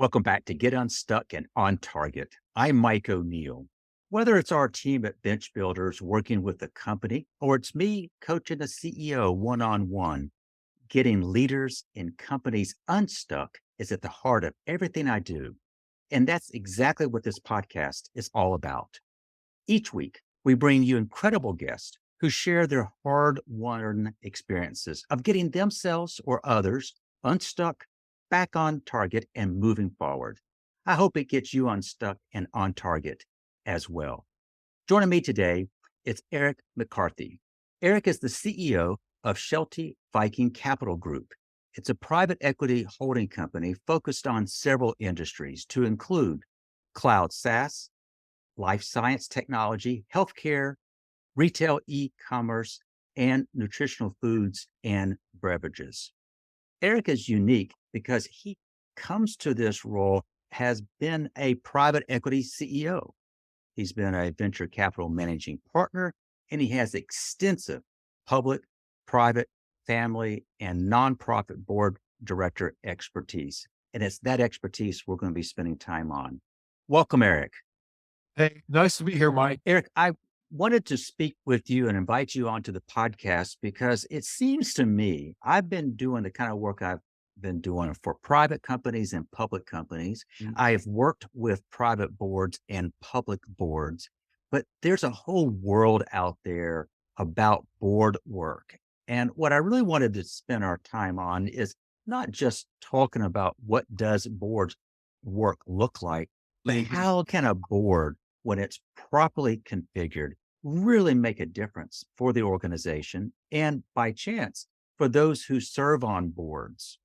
Welcome back to Get Unstuck and On Target. I'm Mike O'Neill. Whether it's our team at Bench Builders working with the company or it's me coaching a CEO one on one, getting leaders in companies unstuck is at the heart of everything I do. And that's exactly what this podcast is all about. Each week, we bring you incredible guests who share their hard won experiences of getting themselves or others unstuck, back on target, and moving forward. I hope it gets you unstuck and on target as well. Joining me today is Eric McCarthey. Eric is the CEO of Sheltie Viking Capital Group. It's a private equity holding company focused on several industries to include cloud SaaS, life science technology, healthcare, retail e-commerce, and nutritional foods and beverages. Eric is unique because he comes to this role, has been a private equity CEO. He's been a venture capital managing partner, and he has extensive public, private, family, and nonprofit board director expertise. And it's that expertise we're going to be spending time on. Welcome, Eric. Hey, nice to be here, Mike. Eric, I wanted to speak with you and invite you onto the podcast because it seems to me I've been doing the kind of work I've been doing for private companies and public companies. I have worked with private boards and public boards, but there's a whole world out there about board work. And what I really wanted to spend our time on is not just talking about what does board work look like, but how can a board, when it's properly configured, really make a difference for the organization and by chance for those who serve on boards.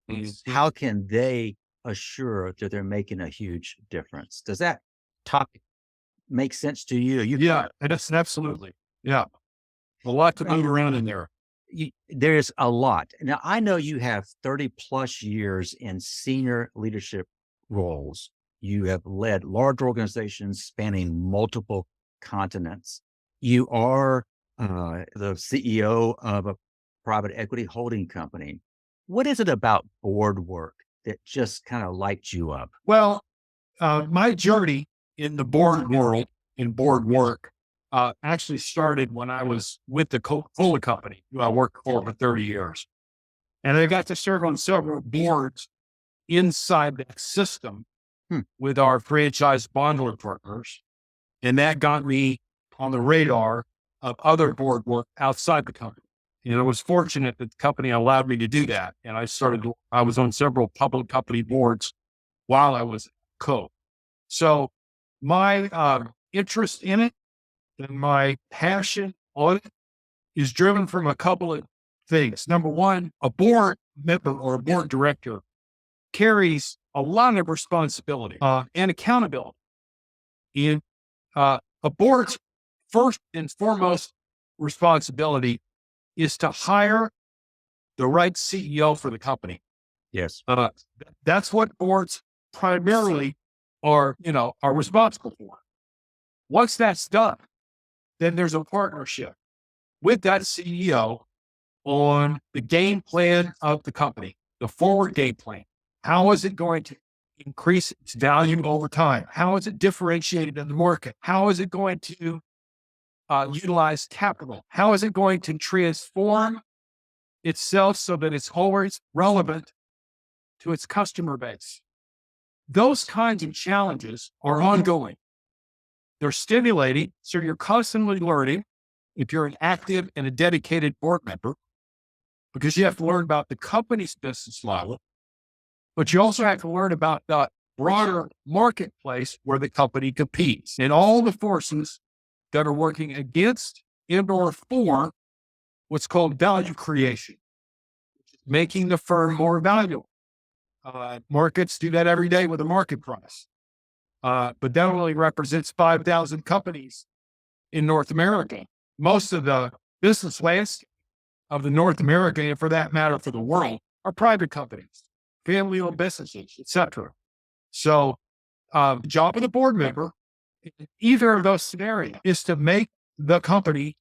How can they assure that they're making a huge difference? Does that topic make sense to you? Yeah, that's absolutely. Yeah. A lot to move around in there. There's a lot. Now, I know you have 30 plus years in senior leadership roles. You have led large organizations spanning multiple continents. You are the CEO of a private equity holding company. What is it about board work that just kind of lights you up? Well, my journey in the board world, in board work, actually started when I was with the Coca-Cola company, who I worked for 30 years. And I got to serve on several boards inside that system with our franchise bondholder partners. And that got me on the radar of other board work outside the company. And I was fortunate that the company allowed me to do that. And I was on several public company boards while I was co. So my interest in it and my passion on it is driven from a couple of things. Number one, a board member or a board director carries a lot of responsibility and accountability. In a board's first and foremost responsibility is to hire the right CEO for the company. Yes. That's what boards primarily are responsible for. Once that's done, then there's a partnership with that CEO on the game plan of the company, the forward game plan. How is it going to increase its value over time? How is it differentiated in the market? How is it going to utilize capital? How is it going to transform itself so that it's always relevant to its customer base? Those kinds of challenges are ongoing. They're stimulating, so you're constantly learning if you're an active and a dedicated board member, because you have to learn about the company's business model, but you also have to learn about the broader marketplace where the company competes and all the forces that are working against and or for what's called value creation, making the firm more valuable. Markets do that every day with a market price. But that only represents 5,000 companies in North America. Most of the business landscape of the North America, and for that matter, for the world, are private companies, family-owned businesses, etc. So the job of the board member in either of those scenarios is to make the company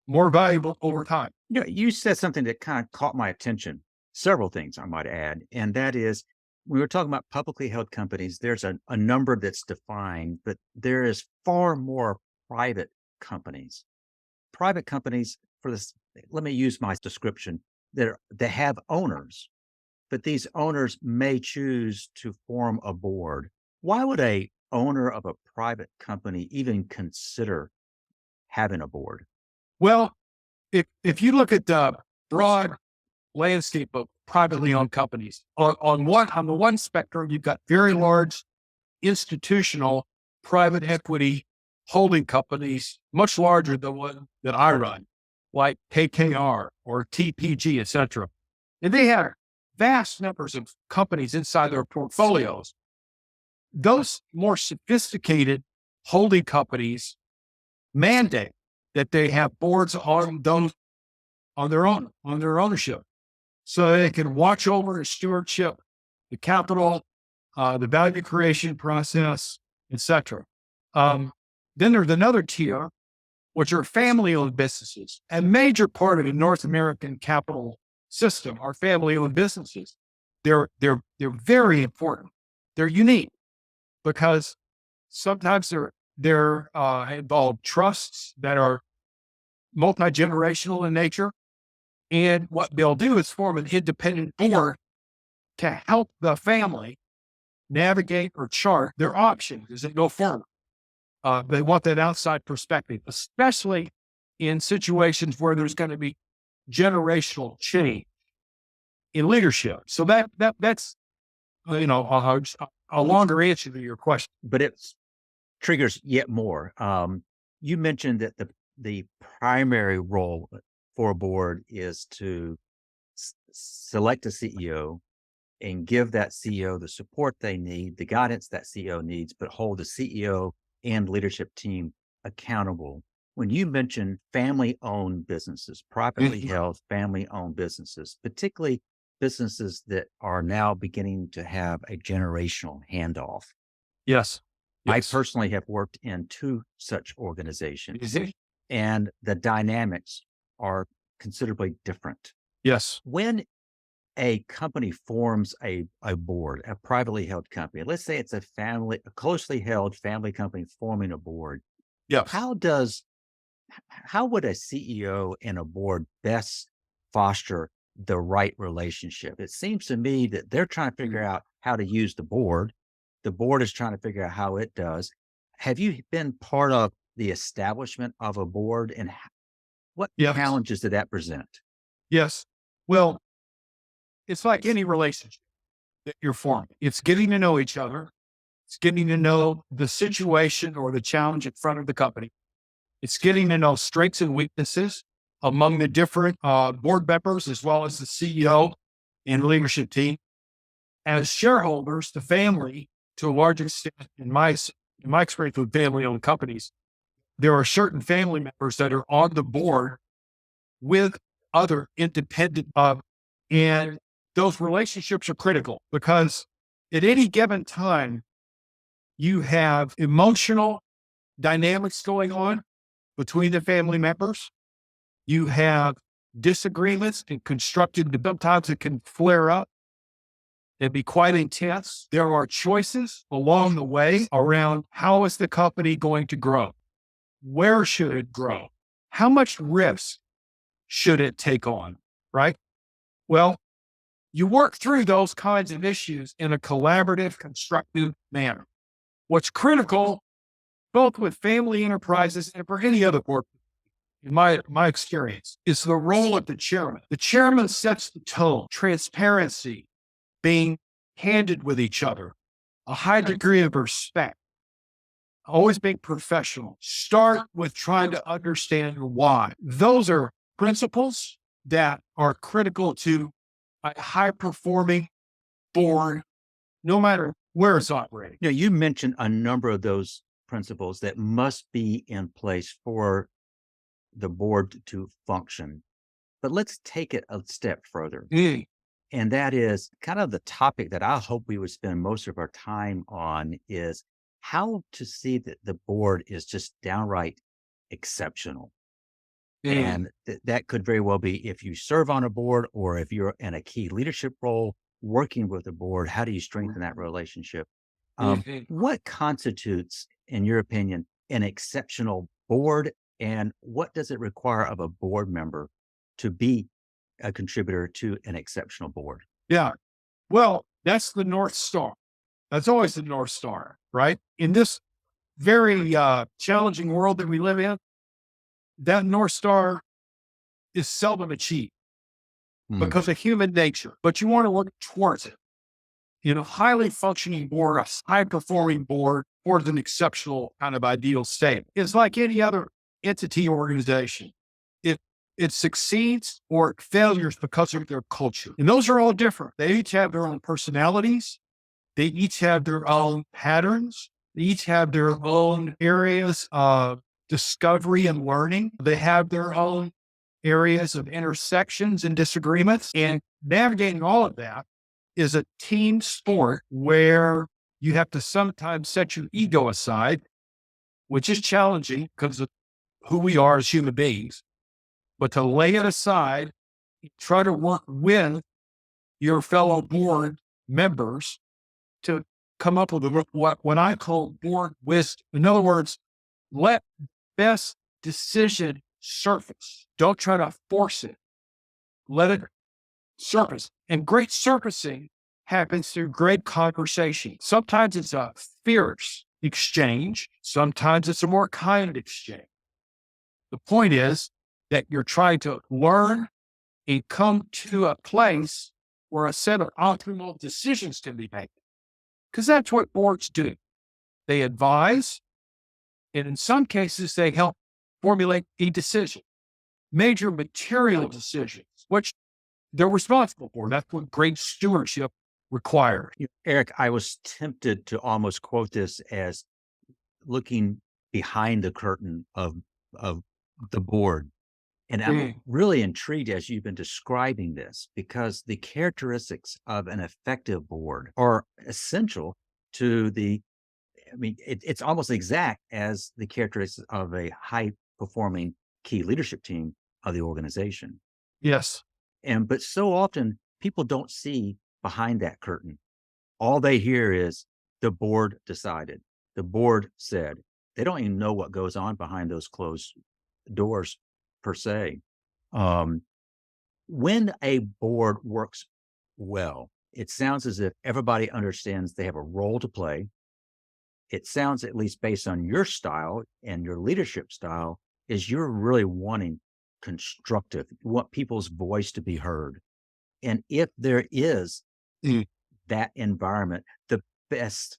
more valuable over time. You said something that kind of caught my attention. Several things I might add, and that is we were talking about publicly held companies, there's a number that's defined, but there is far more private companies. Private companies, for this, let me use my description. They have owners, but these owners may choose to form a board. Why would a owner of a private company even consider having a board? Well, if you look at the broad landscape of privately owned companies, on the one spectrum, you've got very large institutional private equity holding companies, much larger than one that I run, like KKR or TPG, et cetera. And they have vast numbers of companies inside their portfolios. Those more sophisticated holding companies mandate that they have boards on those on their ownership, so they can watch over the stewardship, the capital, the value creation process, etc. Then there's another tier, which are family-owned businesses. A major part of the North American capital system are family-owned businesses. They're very important. They're unique because sometimes they're involved trusts that are multi-generational in nature. And what they'll do is form an independent board to help the family navigate or chart their options as they go forward. They want that outside perspective, especially in situations where there's going to be generational change in leadership. So that's a longer answer to your question. But it triggers yet more. You mentioned that the primary role for a board is to select a CEO and give that CEO the support they need, the guidance that CEO needs, but hold the CEO and leadership team accountable. When you mention family owned businesses, privately held family owned businesses, particularly businesses that are now beginning to have a generational handoff. Yes. I Yes. personally have worked in two such organizations, Is it? and the dynamics are considerably different. Yes. When a company forms a board, a privately held company, let's say it's a closely held family company forming a board, Yes. how would a CEO and a board best foster the right relationship? It seems to me that they're trying to figure out how to use the board. The board is trying to figure out how it does. Have you been part of the establishment of a board, and what Yes. challenges did that present? Yes. Well, it's like any relationship that you're forming. It's getting to know each other. It's getting to know the situation or the challenge in front of the company. It's getting to know strengths and weaknesses among the different board members, as well as the CEO and leadership team. As shareholders, the family, to a large extent, in my experience with family-owned companies, there are certain family members that are on the board with other independent, and those relationships are critical because at any given time, you have emotional dynamics going on between the family members. You have disagreements and constructive, sometimes it can flare up and be quite intense. There are choices along the way around how is the company going to grow? Where should it grow? How much risk should it take on? Right? Well, you work through those kinds of issues in a collaborative, constructive manner. What's critical, both with family enterprises and for any other board, in my experience, is the role of the chairman. The chairman sets the tone, transparency, being candid with each other, a high degree of respect, always being professional. Start with trying to understand why. Those are principles that are critical to a high performing board, no matter where it's operating. You mentioned a number of those principles that must be in place for the board to function. But let's take it a step further. And that is kind of the topic that I hope we would spend most of our time on, is how to see that the board is just downright exceptional. And that could very well be if you serve on a board or if you're in a key leadership role, working with the board, how do you strengthen that relationship? Mhm. What constitutes, in your opinion, an exceptional board, and what does it require of a board member to be a contributor to an exceptional board? Yeah. Well, that's the North Star. That's always the North Star, right? In this very challenging world that we live in, that North Star is seldom achieved Mm, because of human nature, but you want to work towards it. In a highly functioning board, a high performing board, towards an exceptional kind of ideal state. It's like any other entity or organization. It it succeeds or it failures because of their culture. And those are all different. They each have their own personalities. They each have their own patterns. They each have their own areas of discovery and learning. They have their own areas of intersections and disagreements. And navigating all of that is a team sport where you have to sometimes set your ego aside, which is challenging because of who we are as human beings, but to lay it aside, try to work with your fellow board members to come up with what I call board wisdom. In other words, let best decision surface. Don't try to force it. Let it surface. And great surfacing happens through great conversation. Sometimes it's a fierce exchange. Sometimes it's a more kind exchange. The point is that you're trying to learn and come to a place where a set of optimal decisions can be made. Because that's what boards do. They advise, and in some cases, they help formulate a decision, major material decisions, which they're responsible for. That's what great stewardship requires. Eric, I was tempted to almost quote this as looking behind the curtain of the board. And I'm Mm. really intrigued as you've been describing this because the characteristics of an effective board are essential to it's almost exact as the characteristics of a high performing key leadership team of the organization. Yes. But so often people don't see behind that curtain. All they hear is the board decided, the board said. They don't even know what goes on behind those closed doors per se. Um, when a board works well, it sounds as if everybody understands they have a role to play. It sounds, at least based on your style and your leadership style, is you're really wanting constructive. You want people's voice to be heard. And if there is Mm. that environment, the best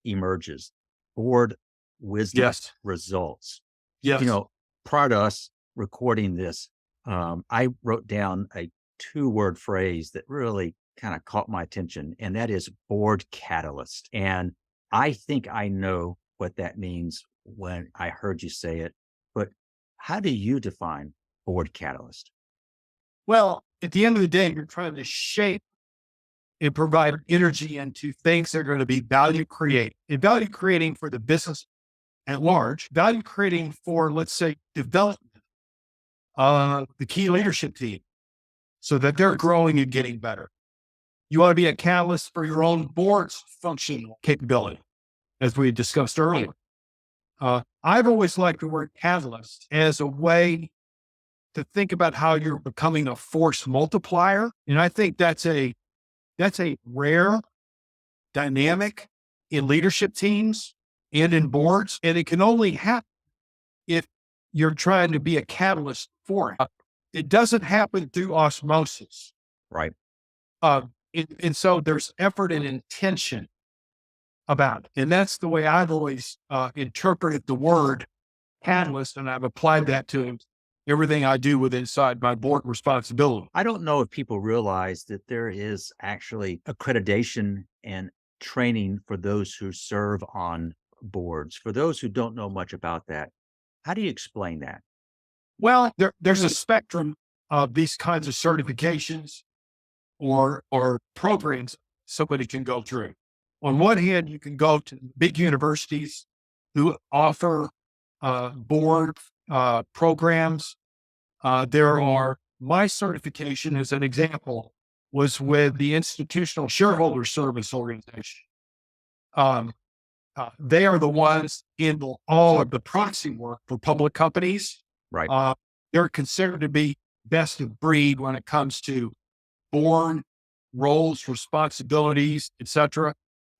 emerges. Board wisdom Yes. results. You Yes. know, prior to us recording this, I wrote down a two-word phrase that really kind of caught my attention, and that is board catalyst. And I think I know what that means when I heard you say it. But how do you define board catalyst? Well, at the end of the day, you're trying to shape and provide energy into things that are going to be value creating and value creating for the business at large, value creating for, let's say, development, the key leadership team so that they're growing and getting better. You want to be a catalyst for your own board's functional capability, as we discussed earlier. I've always liked the word catalyst as a way to think about how you're becoming a force multiplier. And I think that's a rare dynamic in leadership teams and in boards. And it can only happen if you're trying to be a catalyst for it. It doesn't happen through osmosis. Right. And so there's effort and intention about it. And that's the way I've always interpreted the word catalyst. And I've applied that to everything I do with inside my board responsibility. I don't know if people realize that there is actually accreditation and training for those who serve on boards. For those who don't know much about that, how do you explain that? Well, there's a spectrum of these kinds of certifications or programs somebody can go through. On one hand, you can go to big universities who offer board programs. There are my certification as an example was with the Institutional Shareholder Service Organization. They are the ones in all of the proxy work for public companies. Right. They're considered to be best of breed when it comes to board roles, responsibilities, etc.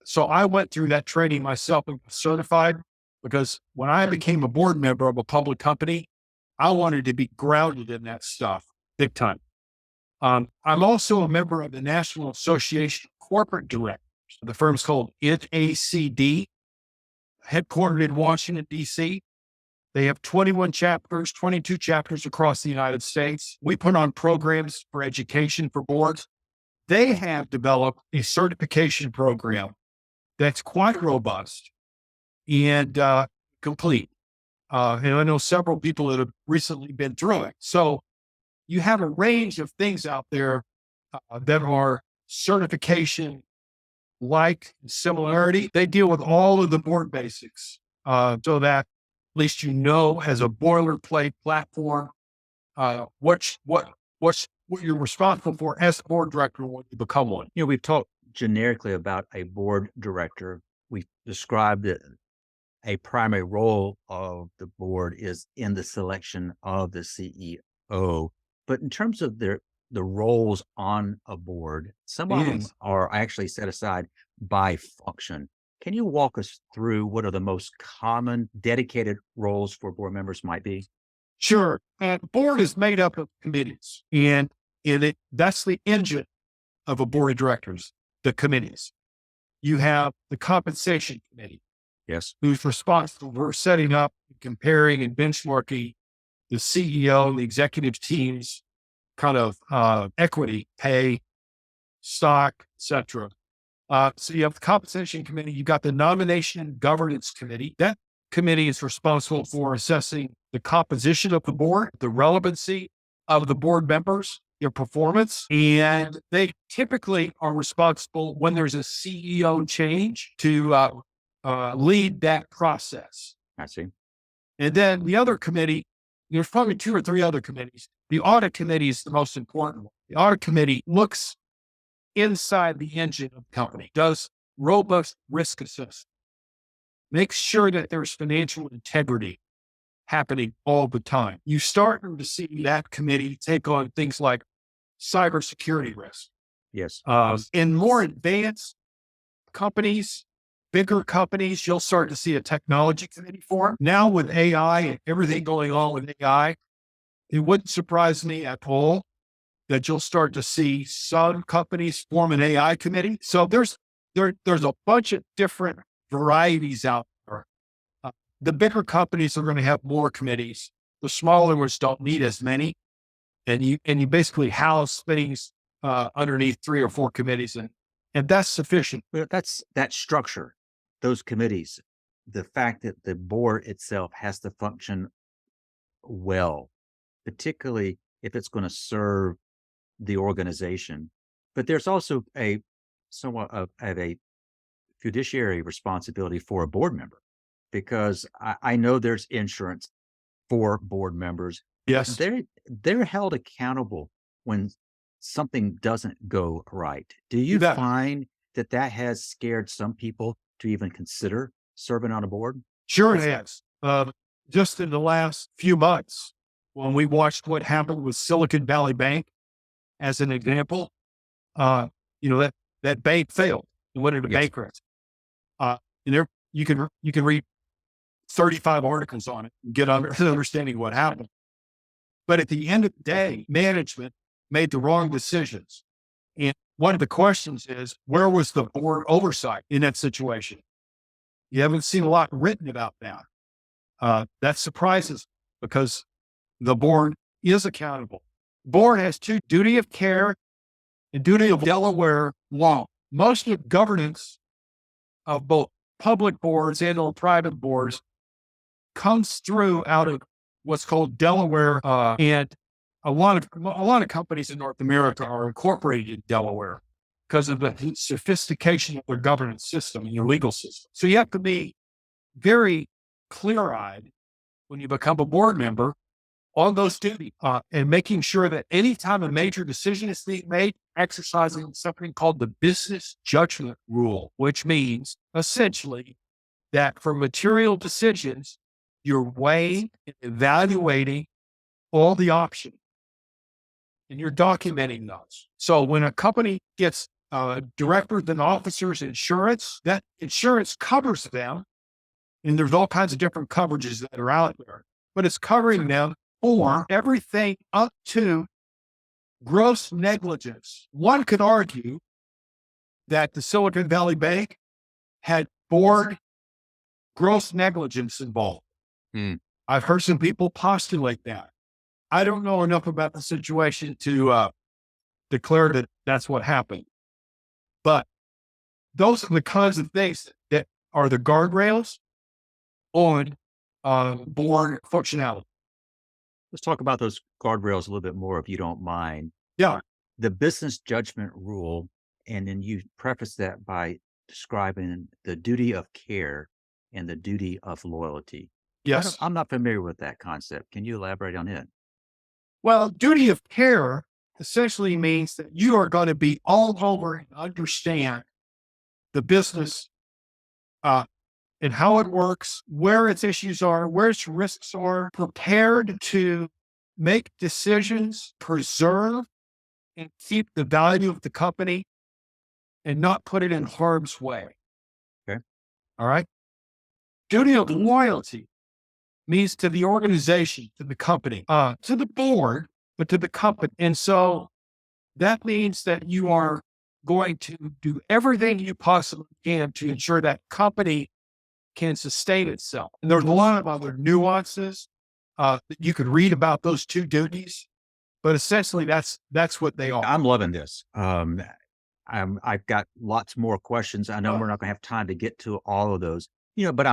So I went through that training myself and was certified, because when I became a board member of a public company, I wanted to be grounded in that stuff big time. I'm also a member of the National Association of Corporate Directors. The firm's called NACD, headquartered in Washington, D.C. They have 21 chapters, 22 chapters across the United States. We put on programs for education for boards. They have developed a certification program that's quite robust and complete. And I know several people that have recently been through it. So you have a range of things out there that are certification like similarity. They deal with all of the board basics, so that at least as a boilerplate platform, what you're responsible for as a board director when you become one. We've talked generically about a board director. We've described that a primary role of the board is in the selection of the CEO. But in terms of the roles on a board, some of them Yes. are actually set aside by function. Can you walk us through what are the most common dedicated roles for board members might be? Sure. And board is made up of committees, and that's the engine of a board of directors, the committees. You have the compensation committee, Yes. who's responsible for setting up, comparing, and benchmarking the CEO and the executive team's kind of equity, pay, stock, etc. So you have the compensation committee. You've got the nomination and governance committee. That committee is responsible for assessing the composition of the board, the relevancy of the board members, their performance, and they typically are responsible when there's a CEO change to lead that process. I see. And then the other committee, there's probably 2 or 3 other committees. The audit committee is the most important one. The audit committee looks inside the engine of the company, does robust risk assessment, makes sure that there's financial integrity happening all the time. You start to see that committee take on things like cybersecurity risk. Yes. In more advanced companies, bigger companies, you'll start to see a technology committee form. Now with AI and everything going on with AI, it wouldn't surprise me at all that you'll start to see some companies form an AI committee. So there's a bunch of different varieties out there. The bigger companies are going to have more committees. The smaller ones don't need as many, and you basically house things underneath 3 or 4 committees, and that's sufficient. Well, that's that structure, those committees, the fact that the board itself has to function well, particularly if it's going to serve the organization. But there's also a somewhat of a fiduciary responsibility for a board member, because I know there's insurance for board members. Yes. They're held accountable when something doesn't go right. Do you bet. find that has scared some people to even consider serving on a board? Sure it has. Just in the last few months, when we watched what happened with Silicon Valley Bank, as an example, that bank failed and went into Yes. bankruptcy. And there you can read 35 articles on it and get an understanding of what happened. But at the end of the day, management made the wrong decisions. And one of the questions is, where was the board oversight in that situation? You haven't seen a lot written about that. That surprises, because the board is accountable. Board has 2: duty of care and duty of Delaware law. Most of the governance of both public boards and or private boards comes through out of what's called Delaware, and a lot of companies in North America are incorporated in Delaware because of the sophistication of their governance system and your legal system. So you have to be very clear-eyed when you become a board member on those duties, and making sure that anytime a major decision is being made, exercising something called the business judgment rule, which means essentially that for material decisions, you're weighing and evaluating all the options and you're documenting those. So when a company gets directors and officers insurance, that insurance covers them. And there's all kinds of different coverages that are out there, but it's covering them for everything up to gross negligence. One could argue that the Silicon Valley Bank had board gross negligence involved. Hmm. I've heard some people postulate that. I don't know enough about the situation to declare that that's what happened. But those are the kinds of things that are the guardrails on board functionality. Let's talk about those guardrails a little bit more, if you don't mind. Yeah. The business judgment rule, and then you preface that by describing the duty of care and the duty of loyalty. Yes. I'm not familiar with that concept. Can you elaborate on it? Well, duty of care essentially means that you are going to be all over and understand the business and how it works, where its issues are, where its risks are, prepared to make decisions, preserve and keep the value of the company and not put it in harm's way. Okay. All right. Duty of loyalty means to the organization, to the company, to the board, but to the company. And so that means that you are going to do everything you possibly can to ensure that company can sustain itself. And there's a lot of other nuances that you could read about those two duties, but essentially that's what they are. I'm loving this. I've got lots more questions. I know Oh. we're not going to have time to get to all of those, but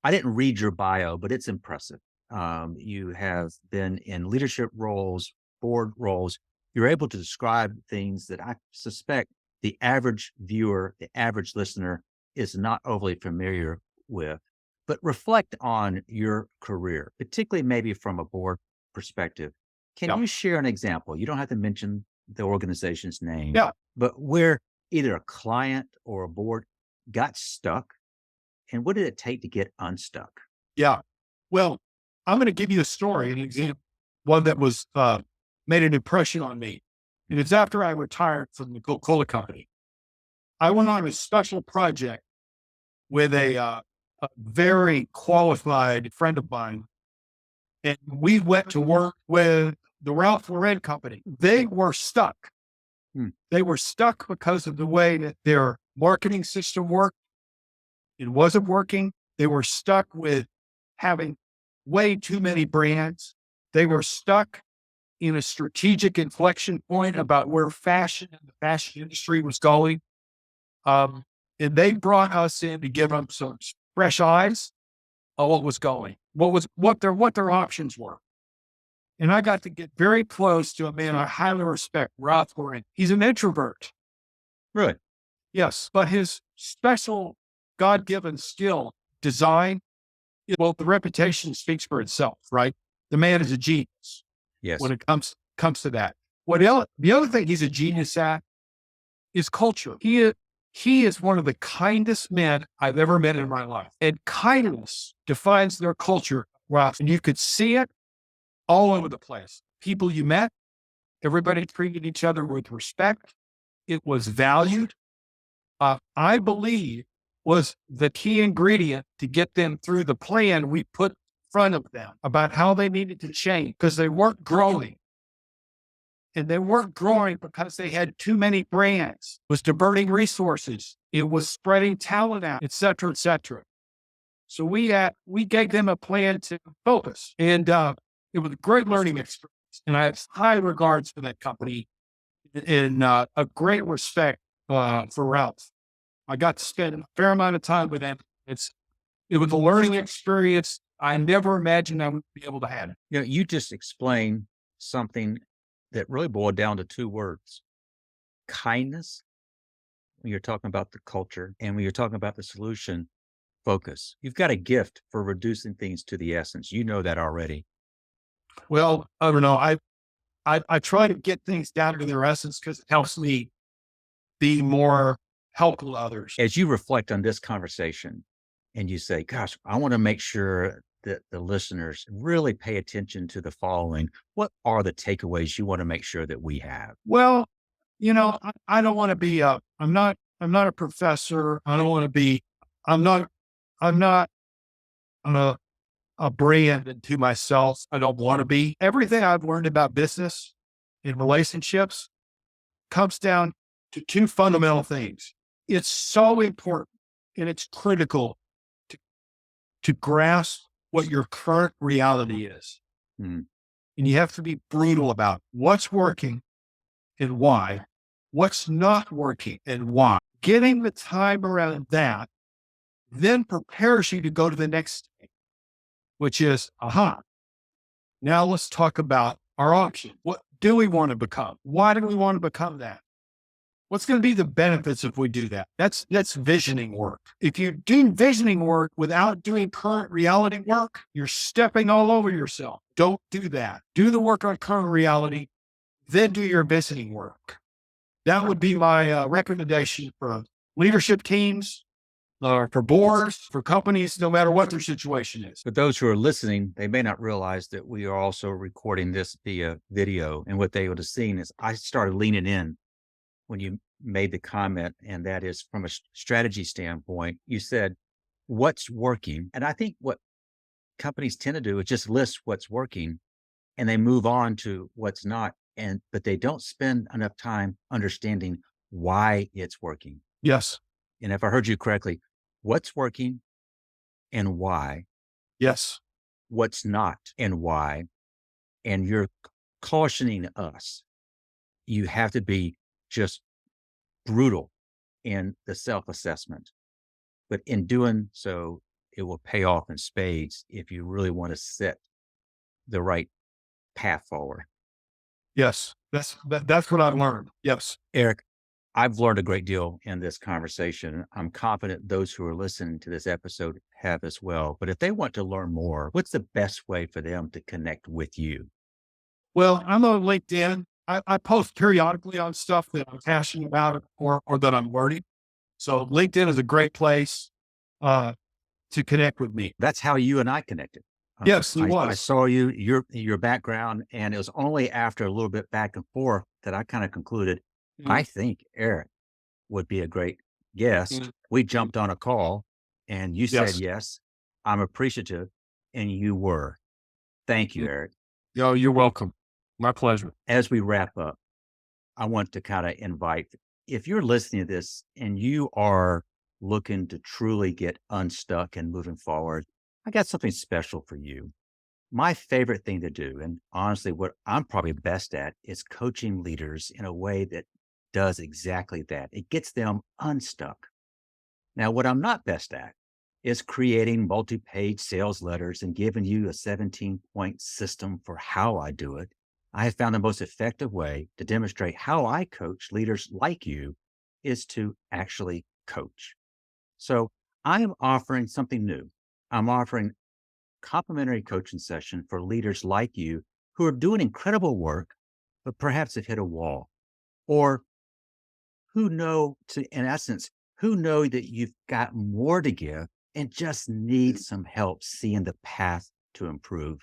I didn't read your bio, but it's impressive. You have been in leadership roles, board roles. You're able to describe things that I suspect the average viewer, the average listener is not overly familiar with. But reflect on your career, particularly maybe from a board perspective. Can Yeah. you share an example? You don't have to mention the organization's name, Yeah. but where either a client or a board got stuck, and what did it take to get unstuck? Yeah. Well, I'm going to give you a story, an example, one that was made an impression on me. And it's after I retired from the Coca-Cola company. I went on a special project with a very qualified friend of mine. And we went to work with the Ralph Lauren company. They were stuck. Hmm. They were stuck because of the way that their marketing system worked. It wasn't working. They were stuck with having way too many brands. They were stuck in a strategic inflection point about where fashion and the fashion industry was going. And they brought us in to give them some fresh eyes on what was going, what their options were. And I got to get very close to a man I highly respect, Ralph Lauren. He's an introvert. Really? Yes, but his special God-given skill, design, well, the reputation speaks for itself, right? The man is a genius Yes. when it comes to that. The other thing he's a genius at is culture. He is one of the kindest men I've ever met in my life. And kindness defines their culture, Ralph. And you could see it all over the place. People you met, everybody treated each other with respect. It was valued. I believe was the key ingredient to get them through the plan we put in front of them about how they needed to change because they weren't growing. And they weren't growing because they had too many brands. It was diverting resources. It was spreading talent out, et cetera, et cetera. So we gave them a plan to focus. And it was a great learning experience. And I have high regards for that company and a great respect for Ralph. I got to spend a fair amount of time with him. It was a learning experience I never imagined I would be able to have. You just explained something that really boiled down to two words: kindness, when you're talking about the culture, and when you're talking about the solution, focus. You've got a gift for reducing things to the essence. You know that already. Well, I don't know. I try to get things down to their essence because it helps me be more helpful to others. As you reflect on this conversation and you say, gosh, I want to make sure that the listeners really pay attention to the following, what are the takeaways you want to make sure that we have? Well, I don't want to be I'm not a professor. I don't want to be, I'm not, I'm not a brand into myself. I don't want to be. Everything I've learned about business and relationships comes down to two fundamental things. It's so important and it's critical to, to grasp what your current reality is. Hmm. And you have to be brutal about what's working and why, what's not working and why. Getting the time around that then prepares you to go to the next thing, which is, now let's talk about our option. What do we want to become? Why do we want to become that? What's going to be the benefits if we do that? That's visioning work. If you do visioning work without doing current reality work, you're stepping all over yourself. Don't do that. Do the work on current reality, then do your visioning work. That would be my recommendation for leadership teams, for boards, for companies, no matter what their situation is. For those who are listening, they may not realize that we are also recording this via video. And what they would have seen is I started leaning in when you made the comment, and that is from a strategy standpoint. You said, what's working? And I think what companies tend to do is just list what's working and they move on to what's not. But they don't spend enough time understanding why it's working. Yes. And if I heard you correctly, what's working and why, Yes. what's not and why. And you're cautioning us. You have to be just brutal in the self assessment. But in doing so, it will pay off in spades if you really want to set the right path forward. Yes. That's what I've learned. Yes. Eric, I've learned a great deal in this conversation. I'm confident those who are listening to this episode have as well. But if they want to learn more, what's the best way for them to connect with you? Well, I'm on LinkedIn. I post periodically on stuff that I'm passionate about or that I'm learning. So LinkedIn is a great place to connect with me. That's how you and I connected. Yes, it I was. saw your background, and it was only after a little bit back and forth that I kind of concluded, I Mhm. think Eric would be a great guest. Mhm. We Mhm. jumped on a call, and you said Yes. yes. I'm appreciative, and you were. Thank you, Mhm. Eric. Yo, you're welcome. My pleasure. As we wrap up, I want to kind of invite, if you're listening to this and you are looking to truly get unstuck and moving forward, I got something special for you. My favorite thing to do, and honestly, what I'm probably best at, is coaching leaders in a way that does exactly that. It gets them unstuck. Now, what I'm not best at is creating multi page sales letters and giving you a 17-point system for how I do it. I have found the most effective way to demonstrate how I coach leaders like you is to actually coach. So I am offering something new. I'm offering complimentary coaching session for leaders like you who are doing incredible work, but perhaps have hit a wall, or who know to, in essence, who know that you've got more to give and just need some help seeing the path to improve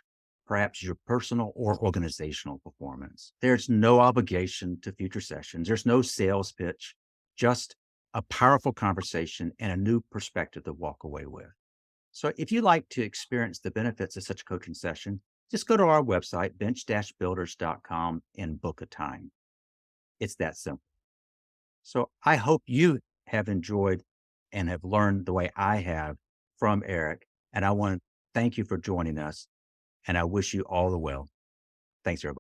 perhaps your personal or organizational performance. There's no obligation to future sessions. There's no sales pitch, just a powerful conversation and a new perspective to walk away with. So if you'd like to experience the benefits of such a coaching session, just go to our website, bench-builders.com, and book a time. It's that simple. So I hope you have enjoyed and have learned the way I have from Eric. And I want to thank you for joining us. And I wish you all the well. Thanks, everybody.